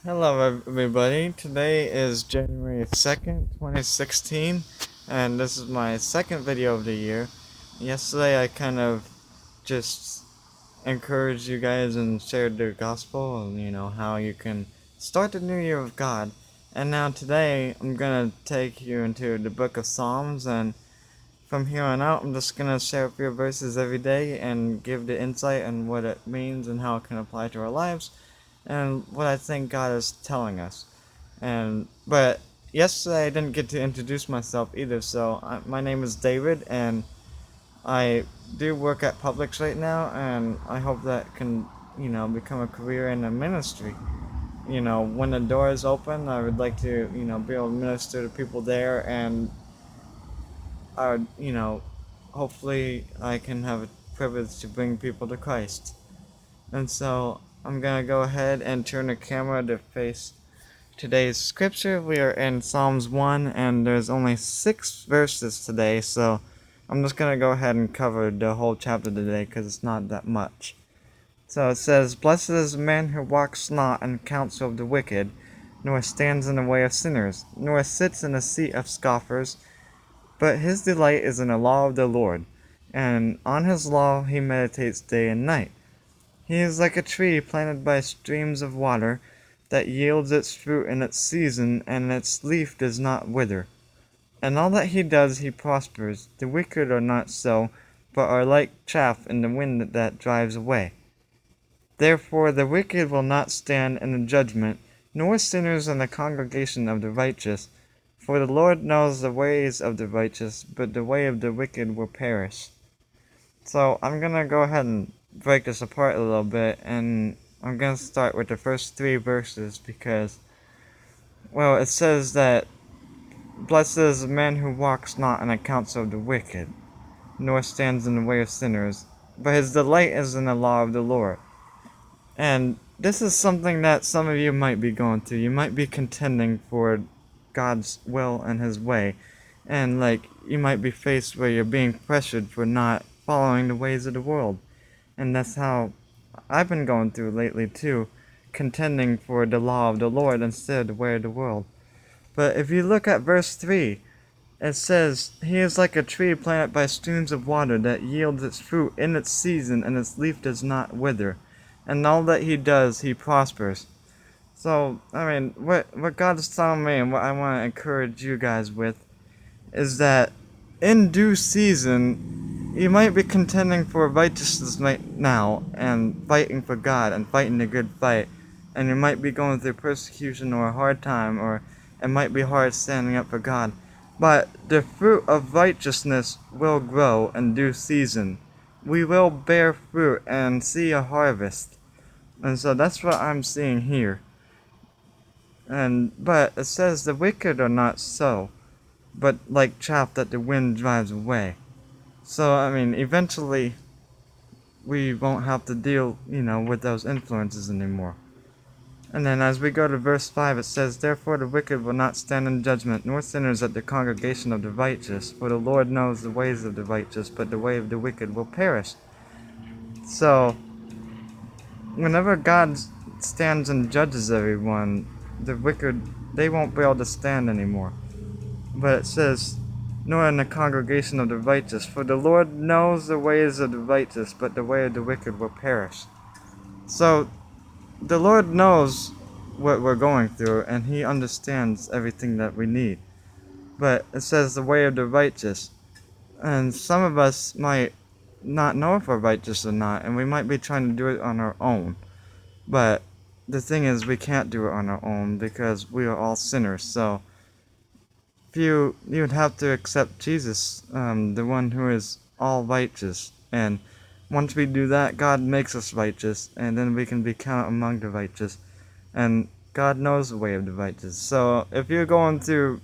Hello, everybody. Today is January 2nd, 2016, and this is my second video of the year. Yesterday, I kind of just encouraged you guys and shared the gospel and, how you can start the new year with God. And now, today, I'm going to take you into the book of Psalms, and from here on out, I'm just going to share a few verses every day and give the insight on what it means and how it can apply to our lives and what I think God is telling us. But yesterday I didn't get to introduce myself either. So my name is David, and I do work at Publix right now, and I hope that can become a career in a ministry. When the door is open, I would like to be able to minister to people there, and I would hopefully I can have a privilege to bring people to Christ. And so I'm gonna go ahead and turn the camera to face today's scripture. We are in Psalms 1, and there's only 6 verses today, so I'm just going to go ahead and cover the whole chapter today because it's not that much. So it says, "Blessed is the man who walks not in the counsel of the wicked, nor stands in the way of sinners, nor sits in the seat of scoffers, but his delight is in the law of the Lord, and on his law he meditates day and night. He is like a tree planted by streams of water, that yields its fruit in its season, and its leaf does not wither. And all that he does he prospers. The wicked are not so, but are like chaff in the wind that drives away. Therefore the wicked will not stand in the judgment, nor sinners in the congregation of the righteous. For the Lord knows the ways of the righteous, but the way of the wicked will perish." So I'm going to go ahead and break this apart a little bit, and I'm going to start with the first 3 verses because, well, it says that, "Blessed is the man who walks not in the counsel of the wicked, nor stands in the way of sinners, but his delight is in the law of the Lord." And this is something that some of you might be going through. You might be contending for God's will and his way. And you might be faced where you're being pressured for not following the ways of the world. And that's how I've been going through lately too, contending for the law of the Lord instead of the way of the world. But if you look at verse 3, it says, "He is like a tree planted by streams of water that yields its fruit in its season, and its leaf does not wither. And all that he does, he prospers." So, what God is telling me and what I want to encourage you guys with is that in due season, you might be contending for righteousness right now and fighting for God and fighting the good fight. And you might be going through persecution or a hard time, or it might be hard standing up for God. But the fruit of righteousness will grow in due season. We will bear fruit and see a harvest. And so that's what I'm seeing here. But it says the wicked are not so, but like chaff that the wind drives away. So eventually we won't have to deal, with those influences anymore. And then as we go to verse 5, it says, "Therefore the wicked will not stand in judgment, nor sinners at the congregation of the righteous. For the Lord knows the ways of the righteous, but the way of the wicked will perish." So, whenever God stands and judges everyone, the wicked, they won't be able to stand anymore. But it says, "Nor in the congregation of the righteous. For the Lord knows the ways of the righteous, but the way of the wicked will perish." So, the Lord knows what we're going through, and he understands everything that we need. But it says the way of the righteous. And some of us might not know if we're righteous or not, and we might be trying to do it on our own. But the thing is, we can't do it on our own because we are all sinners. So you would have to accept Jesus, the one who is all righteous. And once we do that, God makes us righteous, and then we can be counted among the righteous. And God knows the way of the righteous. So if you're going through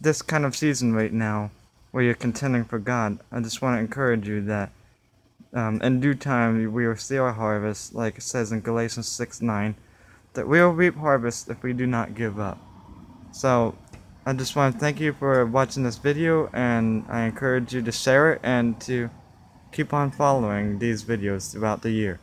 this kind of season right now, where you're contending for God, I just want to encourage you that in due time we will see our harvest, like it says in Galatians 6:9, that we will reap harvest if we do not give up. So I just want to thank you for watching this video, and I encourage you to share it and to keep on following these videos throughout the year.